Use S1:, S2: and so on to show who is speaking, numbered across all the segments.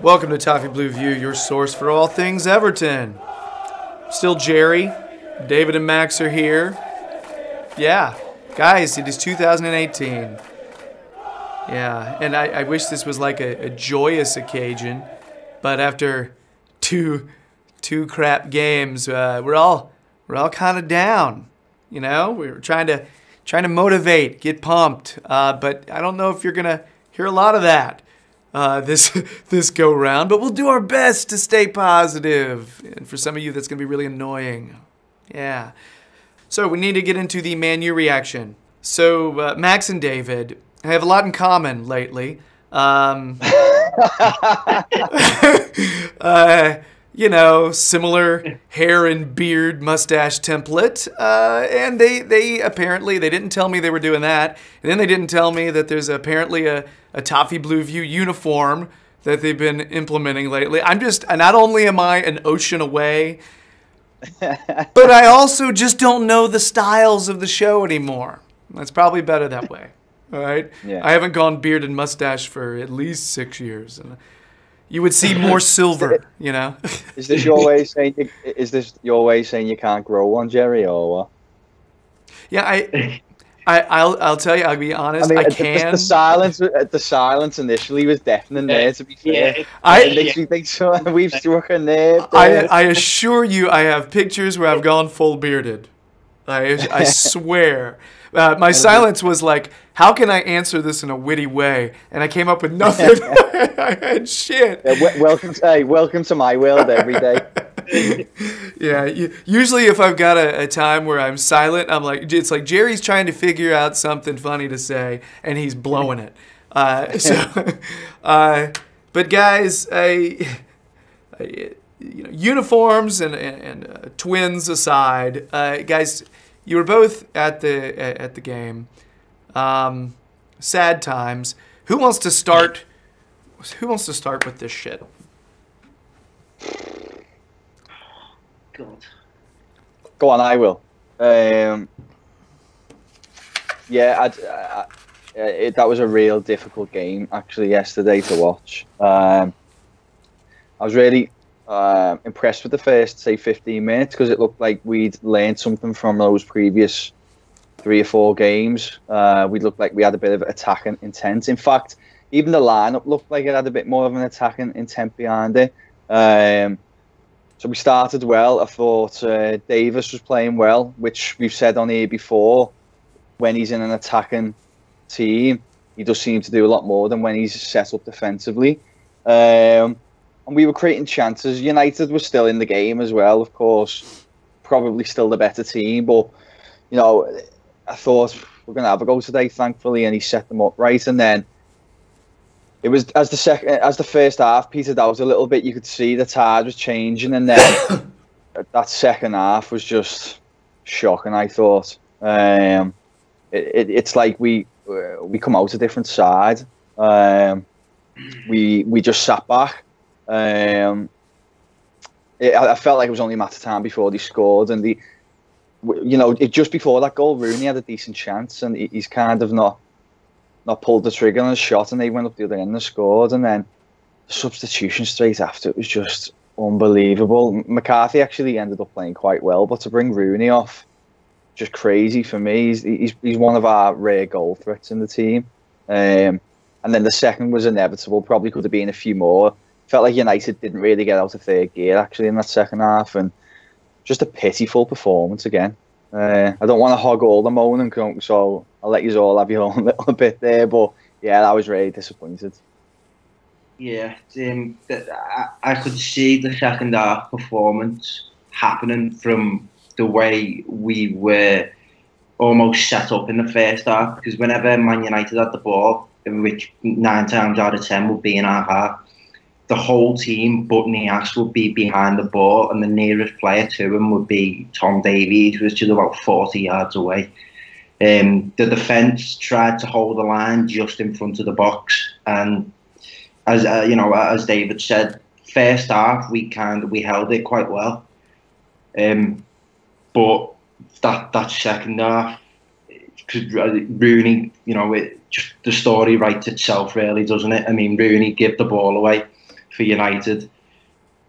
S1: Welcome to Toffee Blue View, your source for all things Everton. Still Gerry, David and Max are here. Yeah, guys, it is 2018. Yeah, and I wish this was like a joyous occasion, but after two crap games, we're all kind of down. You know, we're trying to motivate, get pumped, but I don't know if you're gonna hear a lot of that this go round. But we'll do our best to stay positive. And for some of you, that's gonna be really annoying. Yeah. So we need to get into the Man U reaction. So Max and David have a lot in common lately. You know, similar hair and beard, mustache template. And they apparently, they didn't tell me they were doing that. And then they didn't tell me that there's apparently a Toffee Blue View uniform that they've been implementing lately. Not only am I an ocean away, but I also just don't know the styles of the show anymore. That's probably better that way. All right?
S2: Yeah.
S1: I haven't gone beard and mustache for at least 6 years. And you would see more silver, you know?
S2: Is this your way of saying you can't grow one, Gerry, or what?
S1: Yeah, I'll tell you, I'll be honest, I can.
S2: The silence initially was deafening there, to be fair.
S1: Yeah.
S2: It makes me think so. We've struck a nerve there.
S1: I assure you, I have pictures where I've gone full bearded. I swear. My silence was like, how can I answer this in a witty way? And I came up with nothing. I had shit.
S2: Yeah, welcome to my world every day.
S1: Yeah, usually if I've got a time where I'm silent, I'm like, it's like Gerry's trying to figure out something funny to say, and he's blowing it. But guys, uniforms and twins aside, guys, you were both at the game. Sad times. Who wants to start? Who wants to start with this shit?
S3: God.
S2: Go on, I will. Yeah, that was a real difficult game actually yesterday to watch. I was really impressed with the first, say, 15 minutes because it looked like we'd learned something from those previous 3 or 4 games. We looked like we had a bit of attacking intent. In fact, even the lineup looked like it had a bit more of an attacking intent behind it. So we started well. I thought Davis was playing well, which we've said on here before. When he's in an attacking team, he does seem to do a lot more than when he's set up defensively. And we were creating chances. United was still in the game as well, of course. Probably still the better team, but you know, I thought we're going to have a go today, thankfully, and he set them up right. And then it was as the first half petered out a little bit, you could see the tide was changing, and then that second half was just shocking. I thought it's like we come out a different side. We just sat back. I felt like it was only a matter of time before they scored, and just before that goal, Rooney had a decent chance, and he's kind of not pulled the trigger on a shot, and they went up the other end and scored. And then the substitution straight after, it was just unbelievable. McCarthy actually ended up playing quite well, but to bring Rooney off, just crazy for me. He's one of our rare goal threats in the team. And then the second was inevitable. Probably could have been a few more. Felt like United didn't really get out of third gear actually in that second half, and just a pitiful performance again. I don't want to hog all the moaning, so I'll let you all have your own little bit there. But yeah, I was really disappointed.
S3: Yeah, I could see the second half performance happening from the way we were almost set up in the first half. Because whenever Man United had the ball, which 9 times out of 10 would be in our half, the whole team, but Nias, would be behind the ball, and the nearest player to him would be Tom Davies, which is about 40 yards away. The defence tried to hold the line just in front of the box, and as David said, first half we held it quite well, but that second half, because Rooney, the story writes itself, really, doesn't it? I mean, Rooney gave the ball away for United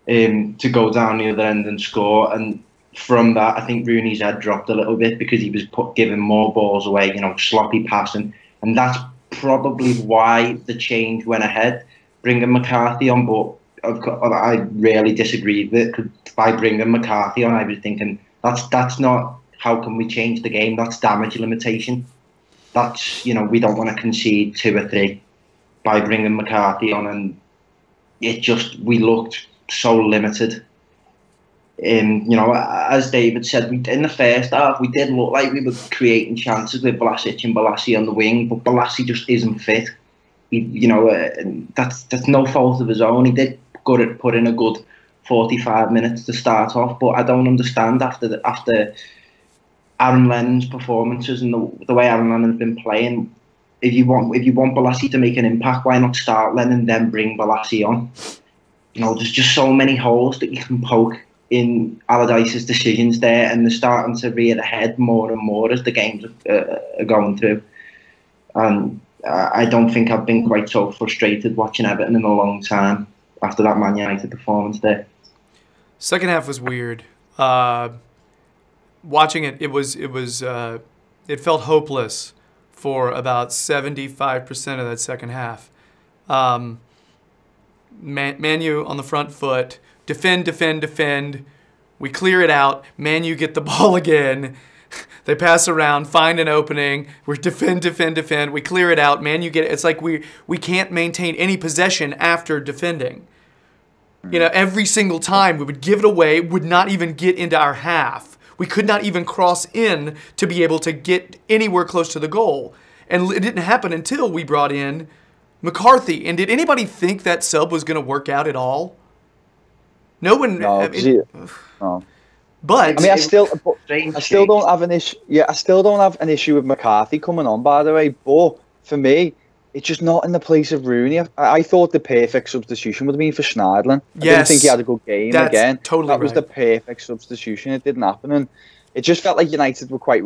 S3: to go down the other end and score. And from that, I think Rooney's head dropped a little bit because he was giving more balls away, sloppy passing. And that's probably why the change went ahead, bringing McCarthy on. But I really disagreed with it, 'cause by bringing McCarthy on, I was thinking, that's not how can we change the game. That's damage limitation. That's, we don't want to concede 2 or 3 by bringing McCarthy on. And we looked so limited. As David said, in the first half, we did look like we were creating chances with Vlasic and Balassi on the wing, but Balassi just isn't fit. That's no fault of his own. He did put in a good 45 minutes to start off, but I don't understand after Aaron Lennon's performances and the way Aaron Lennon's been playing. If you want Balassi to make an impact, why not start Lennon then bring Balassi on? There's just so many holes that you can poke in Allardyce's decisions there, and they're starting to rear ahead more and more as the games are going through. And I don't think I've been quite so frustrated watching Everton in a long time after that Man United performance there.
S1: Second half was weird. Watching it, it felt hopeless for about 75% of that second half. Manu on the front foot, defend. We clear it out. Manu get the ball again. They pass around, find an opening. We're defend. We clear it out. Manu get it. It's like we can't maintain any possession after defending. Every single time we would give it away, would not even get into our half. We could not even cross in to be able to get anywhere close to the goal. And it didn't happen until we brought in McCarthy. And did anybody think that sub was going to work out at all? No one.
S2: No.
S1: But
S2: I still don't have an issue. Yeah, I still don't have an issue with McCarthy coming on, by the way. But for me, it's just not in the place of Rooney. I thought the perfect substitution would have been for Schneiderlin. I didn't think he had a good game again.
S1: Totally
S2: that was the perfect substitution. It didn't happen, and it just felt like United were quite.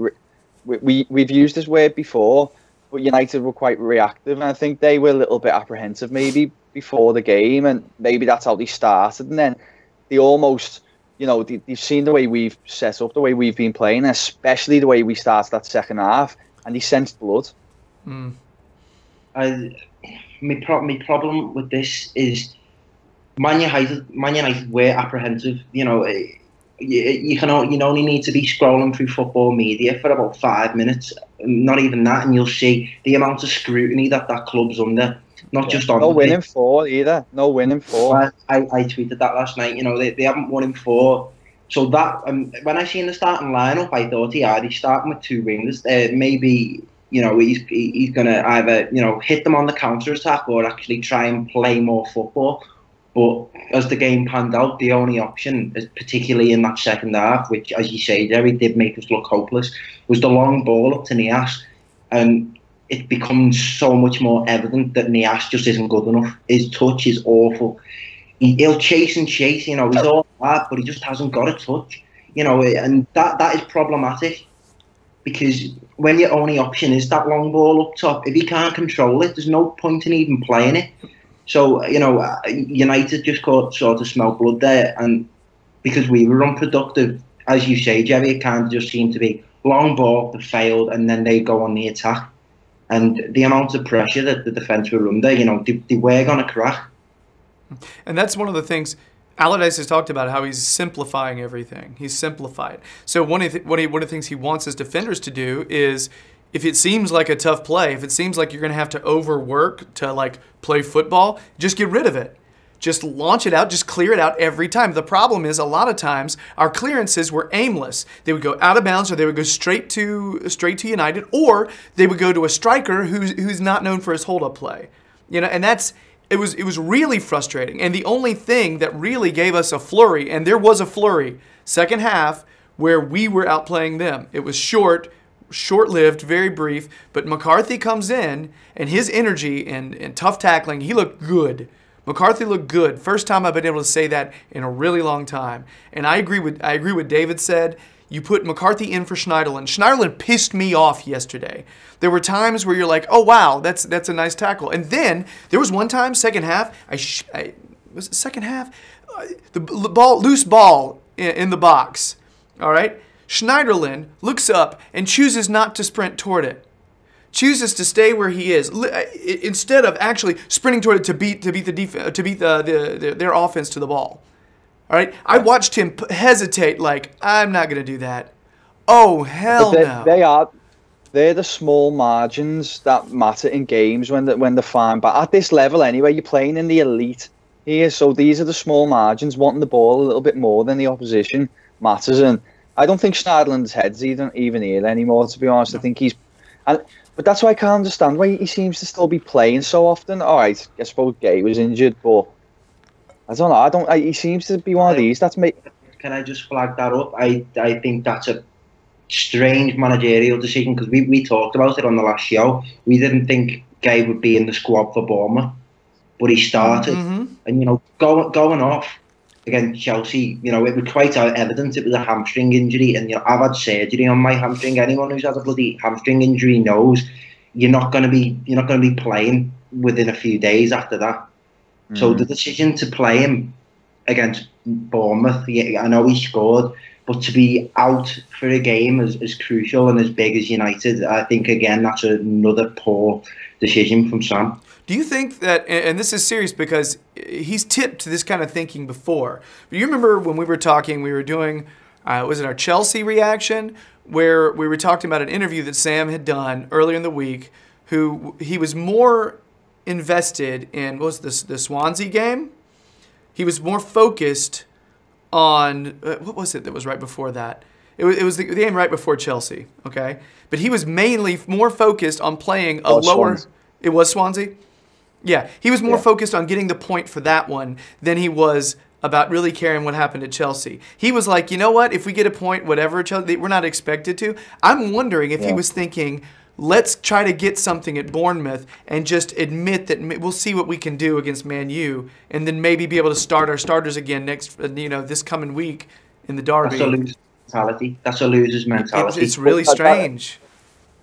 S2: We've used this word before, but United were quite reactive, and I think they were a little bit apprehensive maybe before the game, and maybe that's how they started, and then they almost. They've seen the way we've set up, the way we've been playing, especially the way we started that second half, and they sensed blood.
S1: Mm.
S3: My problem with this is Man United were apprehensive. You only need to be scrolling through football media for about 5 minutes, not even that, and you'll see the amount of scrutiny that club's under. Not just on
S2: no winning 4 either. No winning 4.
S3: I tweeted that last night. They haven't won in 4. So that when I seen the starting lineup, I thought he's starting with 2 wingers. Maybe he's gonna either hit them on the counter attack or actually try and play more football. But as the game panned out, the only option, particularly in that second half, which, as you say, Gerry, did make us look hopeless, was the long ball up to Nias, and it becomes so much more evident that Nias just isn't good enough. His touch is awful. He'll chase and chase, he's all that, but he just hasn't got a touch, and that is problematic, because when your only option is that long ball up top, if he can't control it, there's no point in even playing it. So, United just sort of smelled blood there, and because we were unproductive, as you say, Gerry, it kind of just seemed to be long ball that failed, and then they go on the attack. And the amount of pressure that the defence were under, they were going to crack.
S1: And that's one of the things Allardyce has talked about, how he's simplifying everything. He's simplified. So one of the things he wants his defenders to do is, if it seems like a tough play, if it seems like you're going to have to overwork to play football, just get rid of it. Just launch it out, just clear it out every time. The problem is, a lot of times our clearances were aimless. They would go out of bounds, or they would go straight to United, or they would go to a striker who's not known for his hold-up play. And it was really frustrating. And the only thing that really gave us a flurry, and there was a flurry, second half, where we were outplaying them. It was short-lived, very brief, but McCarthy comes in, and his energy and tough tackling, he looked good. McCarthy looked good. First time I've been able to say that in a really long time. And I agree with David said. You put McCarthy in for Schneiderlin. Schneiderlin pissed me off yesterday. There were times where you're like, oh wow, that's a nice tackle. And then there was one time, second half, was the second half, the ball, loose ball in the box. All right, Schneiderlin looks up and chooses not to sprint toward it. Chooses to stay where he is instead of actually sprinting toward it to beat their offense to the ball. All right, I watched him hesitate, like, I'm not going to do that. Oh, hell no.
S2: They're the small margins that matter in games when they're fine. But at this level anyway, you're playing in the elite here, so these are the small margins. Wanting the ball a little bit more than the opposition matters, and I don't think Schneiderlin's head's even here anymore, to be honest. I think but that's why I can't understand why he seems to still be playing so often. All right, I suppose Gay was injured, but I don't know. He seems to be one of these. That's me.
S3: Can I just flag that up? I think that's a strange managerial decision, because we talked about it on the last show. We didn't think Gay would be in the squad for Bournemouth, but he started, and going off against Chelsea, it was quite evident it was a hamstring injury, and I've had surgery on my hamstring. Anyone who's had a bloody hamstring injury knows you're not going to be playing within a few days after that. So the decision to play him against Bournemouth, I know he scored, but to be out for a game as crucial and as big as United, I think, again, that's another poor decision from Sam.
S1: Do you think that, and this is serious because he's tipped this kind of thinking before, but you remember when we were talking, we were doing, was it our Chelsea reaction, where we were talking about an interview that Sam had done earlier in the week, who he was more invested in, what was this, the Swansea game? He was more focused on, what was it that was right before that? It was the game right before Chelsea, okay? But he was mainly more focused on playing a lower...
S2: Swansea.
S1: It was Swansea? Yeah, he was more focused on getting the point for that one than he was about really caring what happened at Chelsea. He was like, you know what? If we get a point, whatever, Chelsea, we're not expected to. I'm wondering if he was thinking, let's try to get something at Bournemouth and just admit that we'll see what we can do against Man U, and then maybe be able to start our starters again this coming week in the derby.
S3: That's a loser's mentality. That's a loser's mentality.
S1: It's really strange.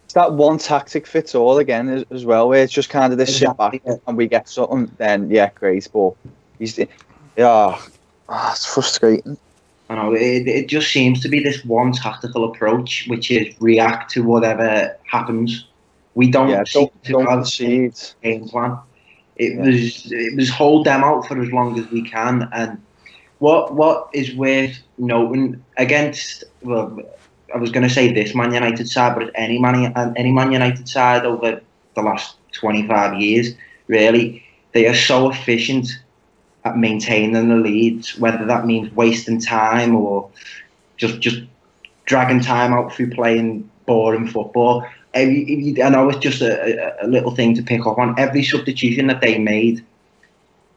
S2: It's that one tactic fits all again as well, where it's just kind of this sit back and we get something, then great. But it's frustrating.
S3: I know, it just seems to be this one tactical approach, which is react to whatever happens. We don't seem to have a game plan. It was hold them out for as long as we can. And what is worth noting against, well, I was going to say this Man United side, but any Man United side over the last 25 years, really, they are so efficient at maintaining the leads, whether that means wasting time or just dragging time out through playing boring football. I know it's just a little thing to pick up on. Every substitution that they made,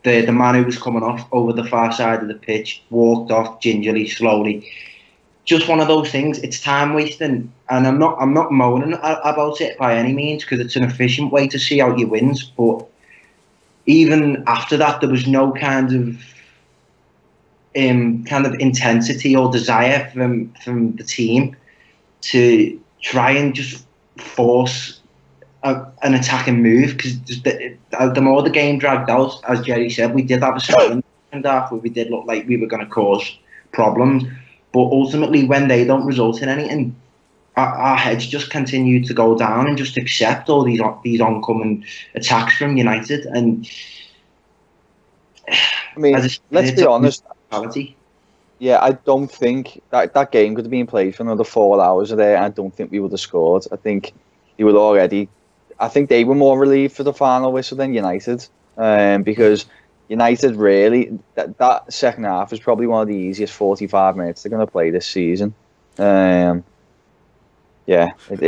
S3: the man who was coming off over the far side of the pitch walked off gingerly, slowly. Just one of those things. It's time wasting, and I'm not moaning about it by any means, because it's an efficient way to see out your wins. But even after that, there was no kind of intensity or desire from the team to try and just force an attacking move. Because the more the game dragged out, as Gerry said, we did have a second half where we did look like we were going to cause problems. But ultimately, when they don't result in anything, our heads just continue to go down and just accept all these oncoming attacks from United. And
S2: I mean, let's be honest.
S3: Yeah,
S2: I don't think that game could have been played for another 4 hours there. I don't think we would have scored. I think they were already. I think they were more relieved for the final whistle than United, because United really, that second half was probably one of the easiest 45 minutes they're going to play this season. It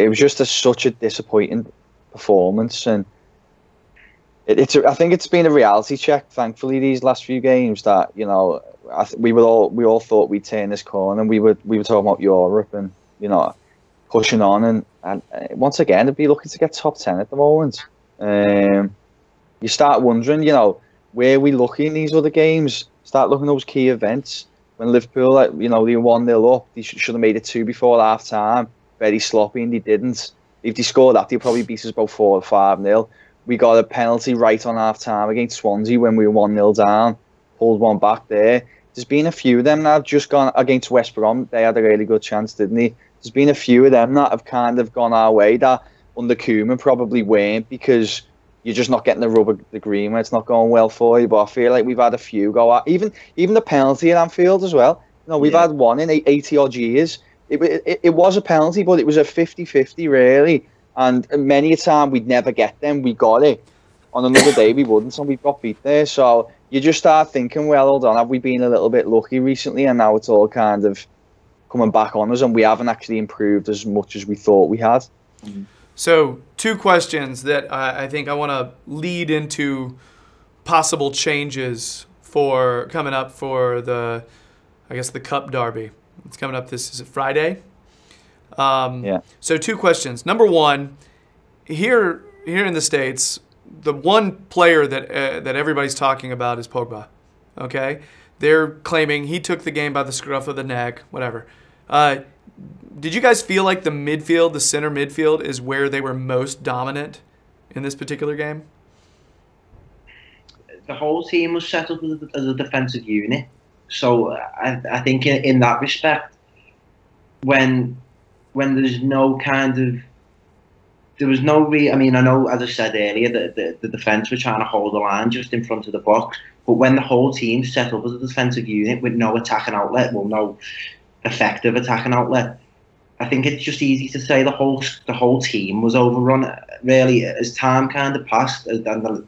S2: was just such a disappointing performance, and I think it's been a reality check, thankfully, these last few games, that we all thought we'd turn this corner, and we were talking about Europe and pushing on, and once again to be looking to get top 10 at the moment. You start wondering, where we lucky in these other games? Start looking at those key events. When Liverpool, they were 1-0 up, they should have made it 2 before half time. Very sloppy, and they didn't. If they scored that, they'd probably beat us about 4 or 5-0. We got a penalty right on half time against Swansea when we were 1-0 down. pulled one back there. There's been a few of them that have just gone against West Brom. They had a really good chance, didn't they? There's been a few of them that have kind of gone our way that under Koeman probably weren't, because you're just not getting the rub of the green when it's not going well for you. But I feel like we've had a few go out. Even the penalty at Anfield as well. You know, we've had one in 80 odd years. It was a penalty, but it was a 50-50 really. And many a time we'd never get them. We got it. On another day we wouldn't, and we got beat there. So you just start thinking, well, hold on, have we been a little bit lucky recently? And now it's all kind of coming back on us, and we haven't actually improved as much as we thought we had.
S1: So 2 questions that I think I want to lead into possible changes for coming up for the Cup Derby. It's coming up is it Friday? So 2 questions. Number 1, here in the States, the one player that everybody's talking about is Pogba. Okay? They're claiming he took the game by the scruff of the neck, whatever. Did you guys feel like the midfield, the center midfield, is where they were most dominant in this particular game?
S3: The whole team was set up as a defensive unit. So I think in that respect, when there's no kind of, there was no I mean, I know, as I said earlier, the defence were trying to hold the line just in front of the box. But when the whole team's set up as a defensive unit with no attacking outlet, well, no effective attacking outlet, I think it's just easy to say the whole team was overrun. Really, as time kind of passed, and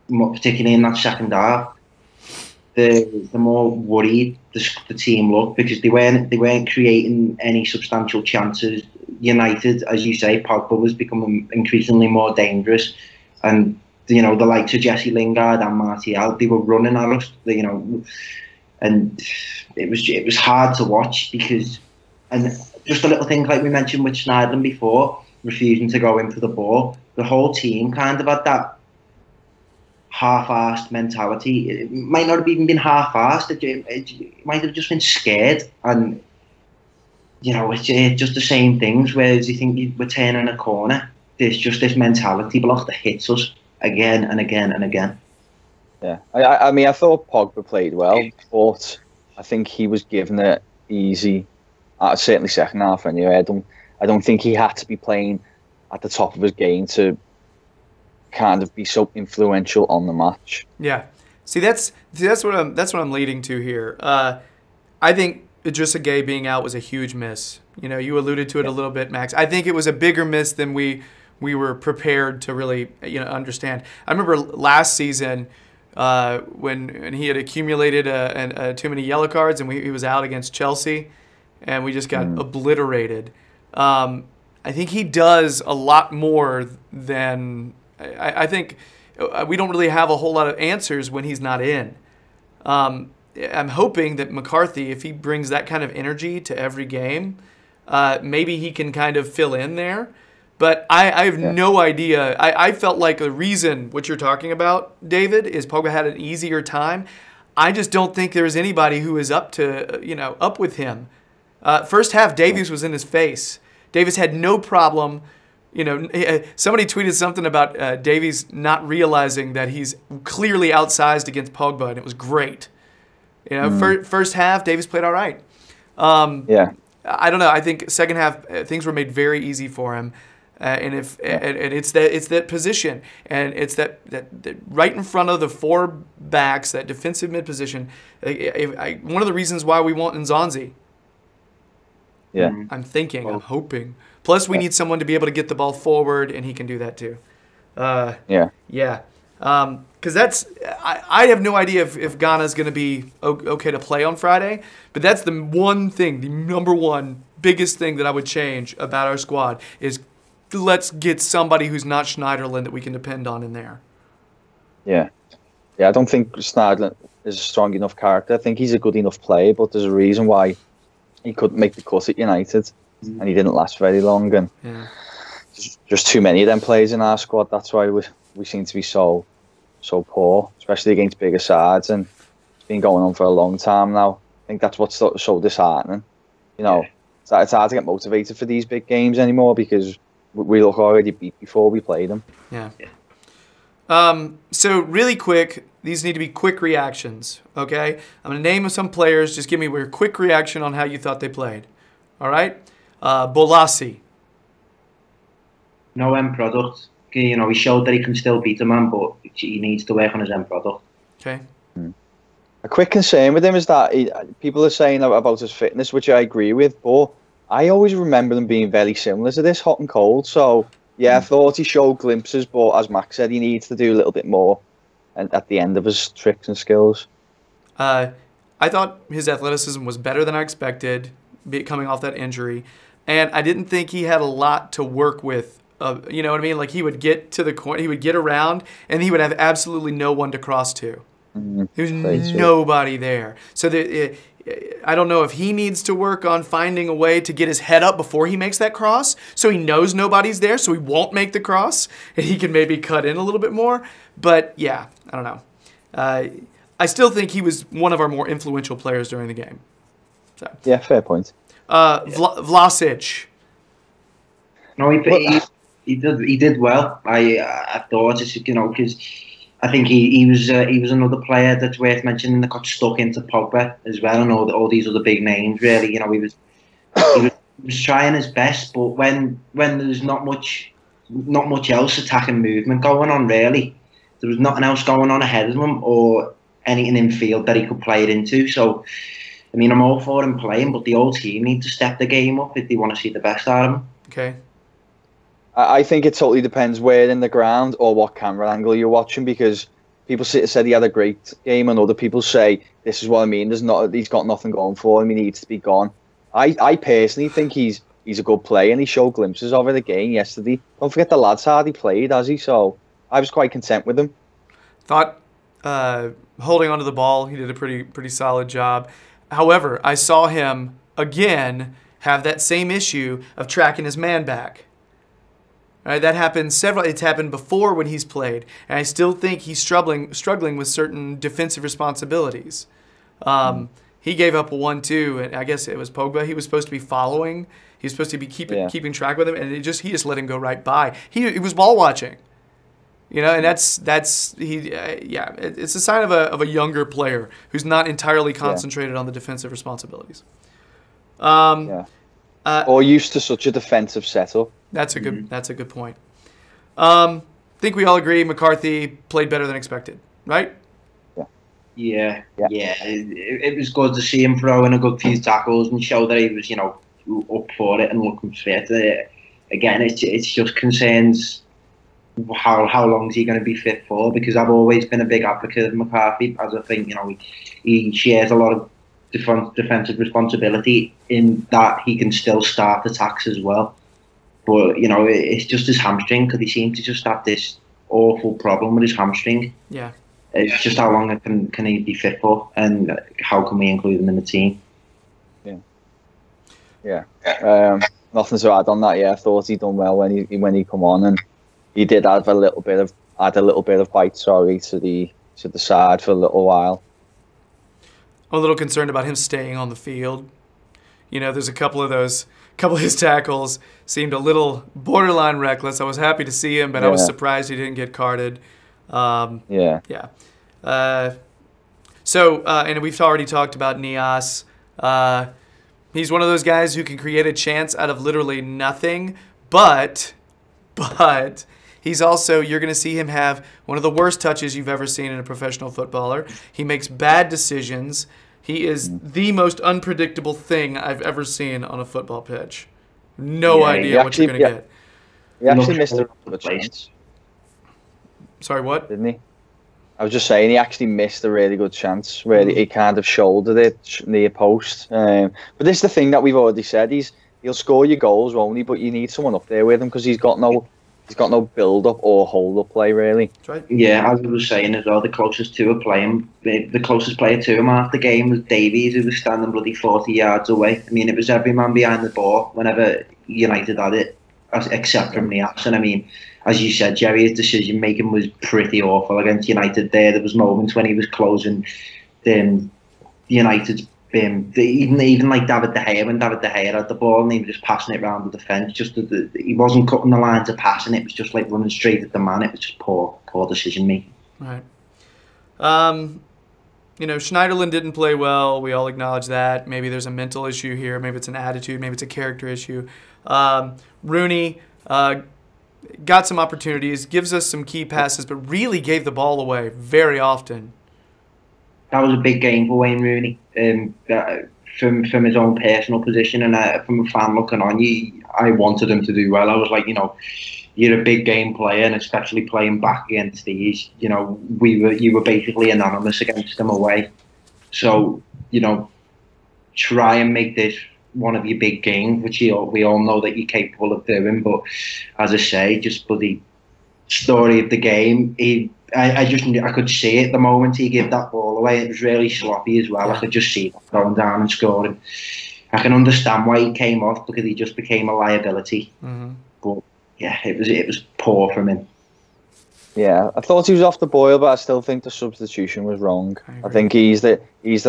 S3: particularly in that second half, the more worried the team looked, because they weren't creating any substantial chances. United, as you say, Pogba was becoming increasingly more dangerous, and the likes of Jesse Lingard and Martial, they were running at us, and it was hard to watch, because, and just a little thing like we mentioned with Schneiderlin before, refusing to go in for the ball, the whole team kind of had that half-assed mentality. It might not have even been half-assed, it might have just been scared, and it's just the same things, whereas you think we're turning a corner, there's just this mentality block that hits us again and again and again.
S2: Yeah, I mean, I thought Pogba played well, but I think he was given it easy, certainly second half anyway. I don't think he had to be playing at the top of his game to kind of be so influential on the match.
S1: Yeah, that's what I'm leading to here. I think Idrissa Gueye being out was a huge miss. You alluded to it a little bit, Max. I think it was a bigger miss than we were prepared to really understand. I remember last season when he had accumulated too many yellow cards, and he was out against Chelsea, and we just got obliterated. I think he does a lot more than I think. We don't really have a whole lot of answers when he's not in. I'm hoping that McCarthy, if he brings that kind of energy to every game, maybe he can kind of fill in there. But I have no idea. I felt like the reason what you're talking about, David, is Pogba had an easier time. I just don't think there's anybody who is up with him. First half, Davies was in his face. Davies had no problem. Somebody tweeted something about Davies not realizing that he's clearly outsized against Pogba, and it was great. First half, Davies played all right. I don't know. I think second half things were made very easy for him, and it's that position, and it's that right in front of the 4 backs, that defensive mid position. One of the reasons why we want Nzonzi.
S2: Yeah,
S1: I'm hoping. Plus, we need someone to be able to get the ball forward, and he can do that too. Because I have no idea if Ghana's going to be okay to play on Friday, but that's the one thing, the number one biggest thing that I would change about our squad is let's get somebody who's not Schneiderlin that we can depend on in there.
S2: Yeah, I don't think Schneiderlin is a strong enough character. I think he's a good enough player, but there's a reason why he couldn't make the cut at United, and he didn't last very long. And just too many of them players in our squad. That's why we seem to be so poor, especially against bigger sides, and it's been going on for a long time now. I think that's what's so disheartening. It's hard to get motivated for these big games anymore because we look already beat before we play them.
S1: Yeah. So really quick, these need to be quick reactions, okay? I'm going to name some players. Just give me your quick reaction on how you thought they played. All right? Bolasi.
S3: No end product. You know, he showed that he can still beat a man, but he needs to work on his end product.
S1: Okay.
S2: A quick concern with him is that people are saying about his fitness, which I agree with, but I always remember them being very similar to this, hot and cold. So, yeah, I thought he showed glimpses, but as Max said, he needs to do a little bit more at the end of his tricks and skills.
S1: I thought his athleticism was better than I expected, coming off that injury. And I didn't think he had a lot to work with. You know what I mean? Like, he would get to the corner, he would get around, and he would have absolutely no one to cross to. There's nobody there. So I don't know if he needs to work on finding a way to get his head up before he makes that cross, so he knows nobody's there, so he won't make the cross, and he can maybe cut in a little bit more. But, yeah, I don't know. I still think he was one of our more influential players during the game. So.
S2: Yeah, fair point.
S1: Vlasic.
S3: No, he did well. I thought, you know, because I think he was another player that's worth mentioning that got stuck into Pogba as well, and all these other big names. Really, you know, he was trying his best, but when there's not much else attacking movement going on, really, there was nothing else going on ahead of him or anything in field that he could play it into. So, I mean, I'm all for him playing, but the old team need to step the game up if they want to see the best out of him.
S1: Okay.
S2: I think it totally depends where in the ground or what camera angle you're watching, because people said he had a great game and other people say, this is what I mean, he's got nothing going for him, he needs to be gone. I personally think he's a good player and he showed glimpses of it again yesterday. Don't forget the lads hardly played, has he? So I was quite content with him.
S1: Thought holding onto the ball, he did a pretty solid job. However, I saw him again have that same issue of tracking his man back. All right, that happened it's happened before when he's played, and I still think he's struggling with certain defensive responsibilities. He gave up a 1-2, and I guess it was Pogba he was supposed to be following. He was supposed to be keeping track with him, and he just let him go right by. He was ball watching, you know, and it's a sign of a younger player who's not entirely concentrated on the defensive responsibilities.
S2: Or used to such a defensive setup.
S1: That's a good point. Think we all agree McCarthy played better than expected, right?
S3: Yeah. It was good to see him throw in a good few tackles and show that he was, you know, up for it and looking fit. Again, it's just concerns how long is he going to be fit for, because I've always been a big advocate of McCarthy, as I think, you know, he shares a lot of defensive responsibility in that he can still start attacks as well. But, you know, it's just his hamstring, because he seems to just have this awful problem with his hamstring.
S1: Yeah.
S3: It's just how long can he be fit for, and how can we include him in the team?
S2: Yeah. Nothing to add on that. Yeah, I thought he'd done well when he come on, and he did add a little bit of bite, to the side for a little while.
S1: I'm a little concerned about him staying on the field. You know, there's a couple of his tackles seemed a little borderline reckless. I was happy to see him, but I was surprised he didn't get carded. Yeah. And we've already talked about Nias. He's one of those guys who can create a chance out of literally nothing, but he's also, you're going to see him have one of the worst touches you've ever seen in a professional footballer. He makes bad decisions. He is the most unpredictable thing I've ever seen on a football pitch. No idea what you're going to get.
S2: He actually missed a really good chance.
S1: Sorry, what?
S2: Didn't he? I was just saying he actually missed a really good chance where he kind of shouldered it near post. But this is the thing that we've already said. He'll score your goals, won't he? But you need someone up there with him, because he's got no build-up or hold-up play, really.
S1: That's right.
S3: Yeah, as I was saying as well, the closest player to him after the game was Davies, who was standing bloody 40 yards away. I mean, it was every man behind the ball whenever United had it, except from Nias. And I mean, as you said, Gerry, his decision-making was pretty awful against United there. There was moments when he was closing United's even like David De Gea, when David De Gea had the ball and he was just passing it around the defence, he wasn't cutting the lines of passing. It was just like running straight at the man. It was just poor decision making.
S1: Right. You know, Schneiderlin didn't play well. We all acknowledge that. Maybe there's a mental issue here. Maybe it's an attitude. Maybe it's a character issue. Rooney got some opportunities, gives us some key passes, but really gave the ball away very often.
S3: That was a big game for Wayne Rooney, from his own personal position, and from a fan looking on. I wanted him to do well. I was like, you know, you're a big game player, and especially playing back against these, you know, you were basically anonymous against them away. So, you know, try and make this one of your big games, which we all know that you're capable of doing. But as I say, just for the story of the game, I could see it the moment he gave that ball away. It was really sloppy as well. I could just see him going down and scoring. I can understand why he came off, because he just became a liability. But yeah, it was poor from him.
S2: Yeah, I thought he was off the boil, but I still think the substitution was wrong. I think he's the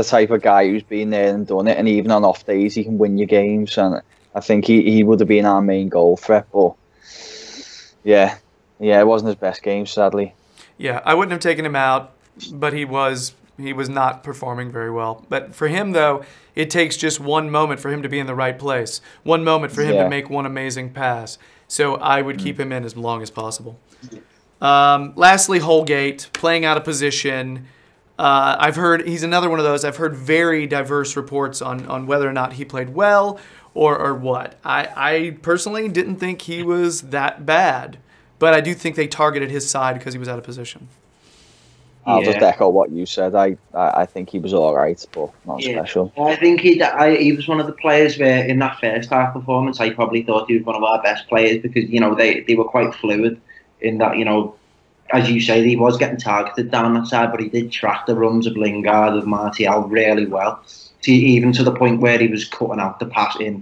S2: type of guy who's been there and done it, and even on off days he can win your games. And I think he would have been our main goal threat, but yeah, it wasn't his best game, sadly.
S1: Yeah, I wouldn't have taken him out, but he was not performing very well. But for him, though, it takes just one moment for him to be in the right place, one moment for him to make one amazing pass. So I would keep him in as long as possible. Lastly, Holgate, playing out of position. I've heard he's another one of those. I've heard very diverse reports on whether or not he played well or what. I personally didn't think he was that bad, but I do think they targeted his side because he was out of position.
S2: I'll just echo what you said. I think he was all right, but not special.
S3: I think he was one of the players where in that first half performance, I probably thought he was one of our best players, because, you know, they were quite fluid in that, you know, as you say, he was getting targeted down that side, but he did track the runs of Lingard, of Martial really well. Even to the point where he was cutting out the passing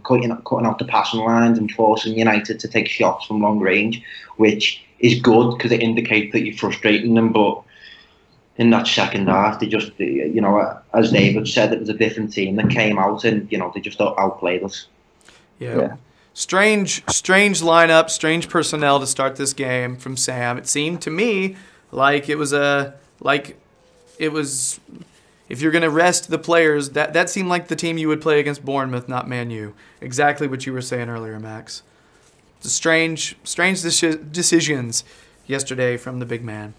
S3: lines and forcing United to take shots from long range, which is good because it indicates that you're frustrating them. But in that second half, they just, you know, as David said, it was a different team that came out, and, you know, they just outplayed us.
S1: Yeah. Strange lineup, strange personnel to start this game from Sam. It seemed to me like it was if you're going to rest the players, that seemed like the team you would play against Bournemouth, not Man U. Exactly what you were saying earlier, Max. It's strange decisions yesterday from the big man.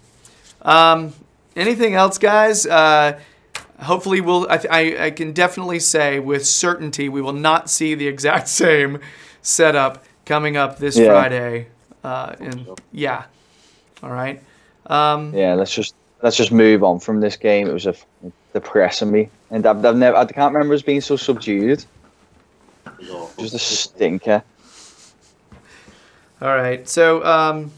S1: Anything else, guys? Hopefully I can definitely say with certainty we will not see the exact same setup coming up this Friday. All right.
S2: Let's just move on from this game. It was depressing me, and I can't remember us being so subdued. Just a stinker.
S1: All right. So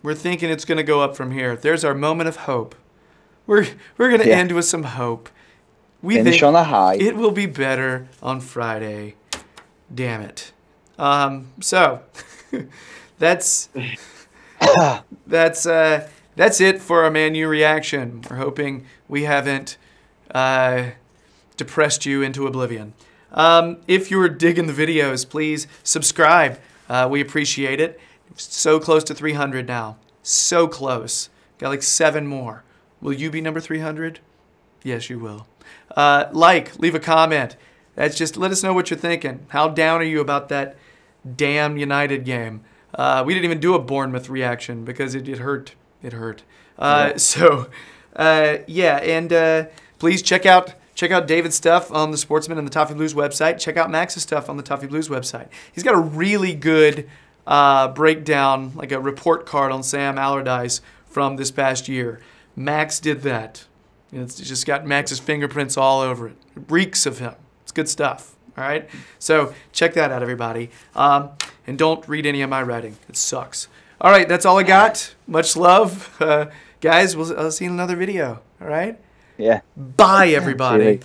S1: we're thinking it's going to go up from here. There's our moment of hope. We're going to end with some hope. We
S2: finish on a high.
S1: It will be better on Friday. Damn it. So that's it for our Man U reaction. We're hoping we haven't depressed you into oblivion. If you're digging the videos, please subscribe. We appreciate it. So close to 300 now. So close. Got like 7 more. Will you be number 300? Yes, you will. Leave a comment. That's just, let us know what you're thinking. How down are you about that damn United game? We didn't even do a Bournemouth reaction because it hurt. It hurt. Please check out David's stuff on the Sportsman and the Toffee Blues website. Check out Max's stuff on the Toffee Blues website. He's got a really good breakdown, like a report card on Sam Allardyce from this past year. Max did that. It's just got Max's fingerprints all over it. It reeks of him. It's good stuff. All right? So check that out, everybody. And don't read any of my writing. It sucks. All right, that's all I got. Much love. Guys, I'll see you in another video. All right?
S2: Yeah.
S1: Bye, everybody.